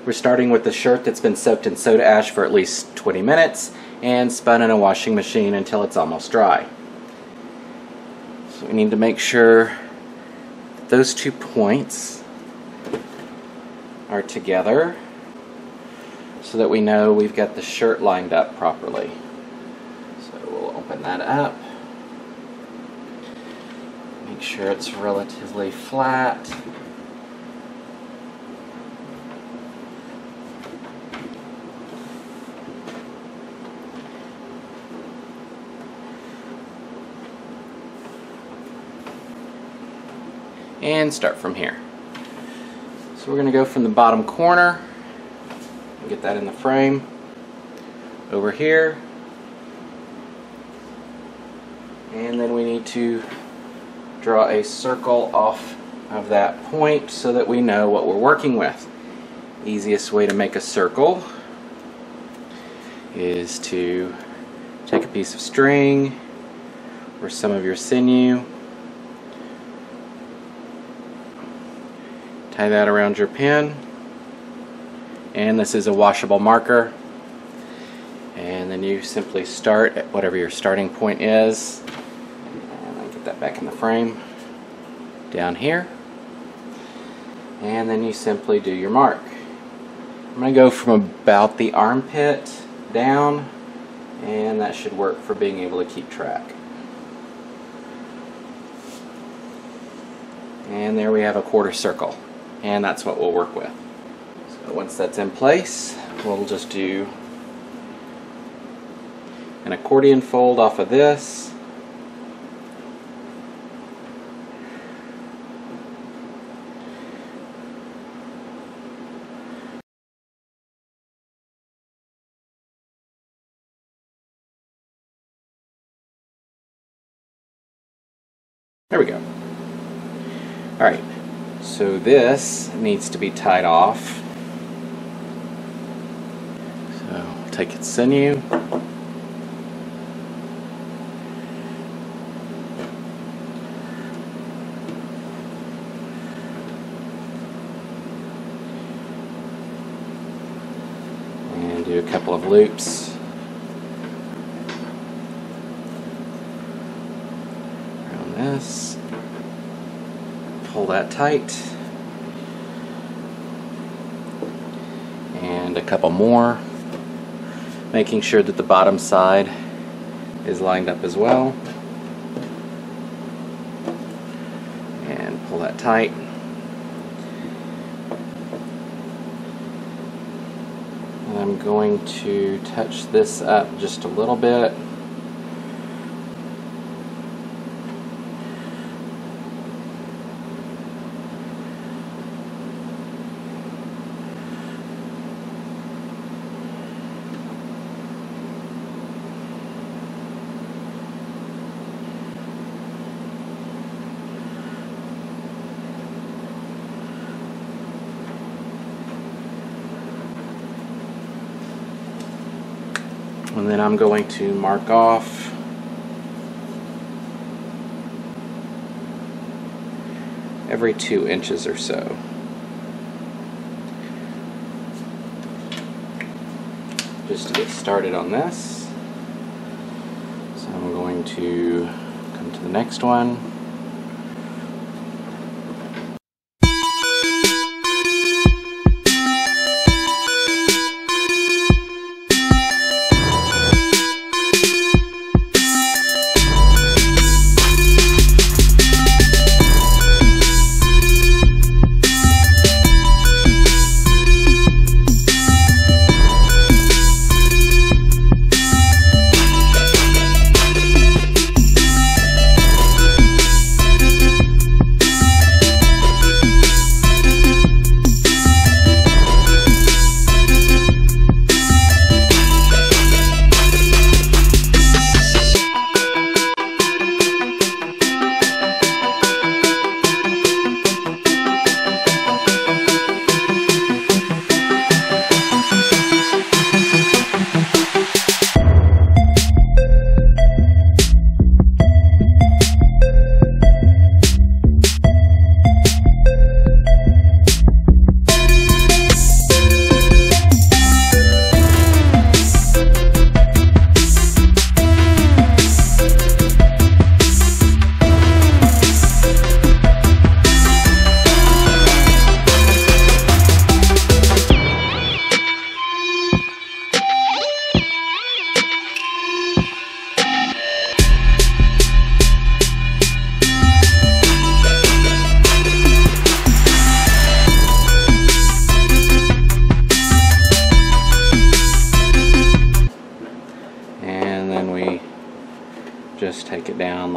We're starting with the shirt that's been soaked in soda ash for at least 20 minutes and spun in a washing machine until it's almost dry. So we need to make sure that those 2 points are together so that we know we've got the shirt lined up properly. So we'll open that up. Make sure it's relatively flat. And start from here. So we're going to go from the bottom corner, get that in the frame, over here, and then we need to draw a circle off of that point so that we know what we're working with. Easiest way to make a circle is to take a piece of string or some of your sinew, tie that around your pen, and this is a washable marker, and then you simply start at whatever your starting point is, and I'll get that back in the frame down here, and then you simply do your mark. I'm going to go from about the armpit down, and that should work for being able to keep track. And there we have a quarter circle. And that's what we'll work with. So once that's in place, we'll just do an accordion fold off of this. There we go. All right. So this needs to be tied off. So take its sinew, and do a couple of loops around this. Pull that tight, and a couple more, making sure that the bottom side is lined up as well, and pull that tight. And I'm going to touch this up just a little bit. And then I'm going to mark off every 2 inches or so. Just to get started on this. So I'm going to come to the next one.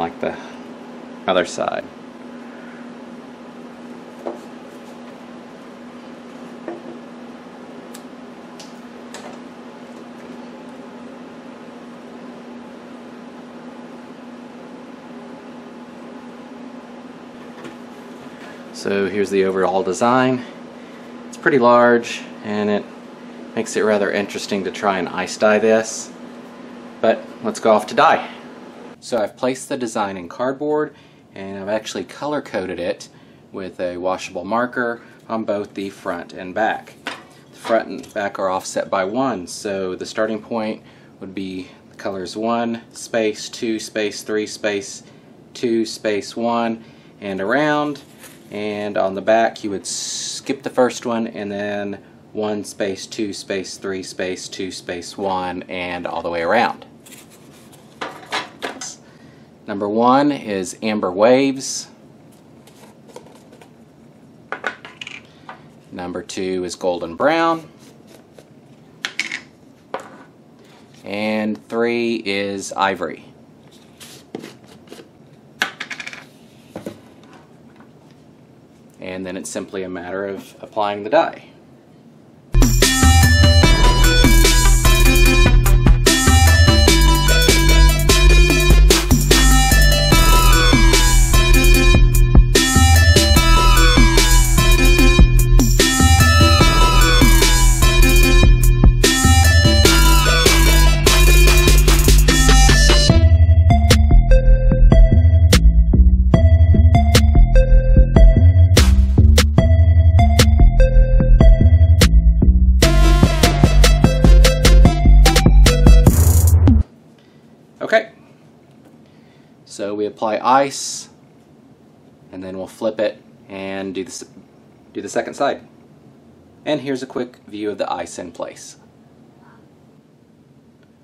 like the other side. So here's the overall design. It's pretty large and it makes it rather interesting to try and ice dye this. But let's go off to dye. So I've placed the design in cardboard and I've actually color coded it with a washable marker on both the front and back. The front and back are offset by 1, so the starting point would be the colors 1 space 2 space 3 space 2 space 1 and around. And on the back you would skip the first one and then 1 space 2 space 3 space 2 space 1 and all the way around. Number 1 is Amber Waves. Number 2 is Golden Brown. And 3 is Ivory. And then it's simply a matter of applying the dye. Okay, so we apply ice and then we'll flip it and do the second side. And here's a quick view of the ice in place.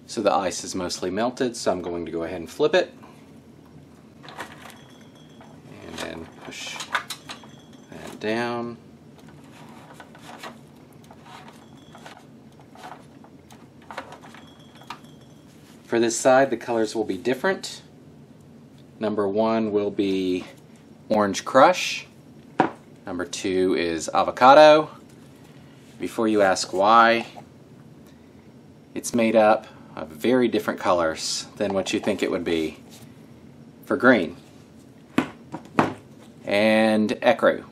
So the ice is mostly melted, so I'm going to go ahead and flip it and then push that down. For this side, the colors will be different. Number 1 will be Orange Crush. Number 2 is Avocado. Before you ask why, it's made up of very different colors than what you think it would be for green. And Ecru.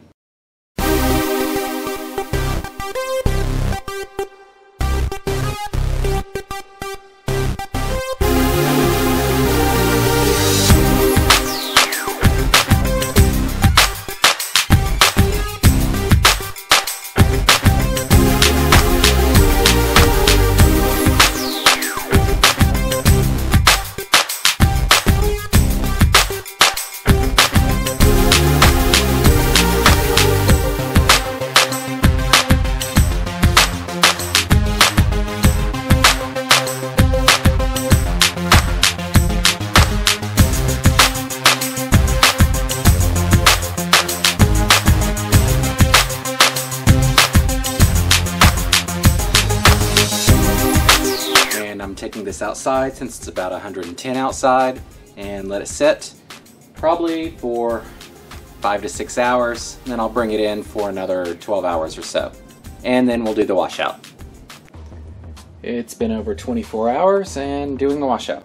Taking this outside since it's about 110 outside and let it sit probably for 5 to 6 hours, and then I'll bring it in for another 12 hours or so, and then we'll do the washout. It's been over 24 hours and doing the washout.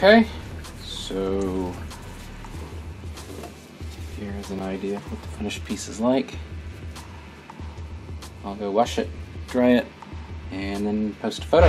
Okay, so here's an idea of what the finished piece is like. I'll go wash it, dry it, and then post a photo.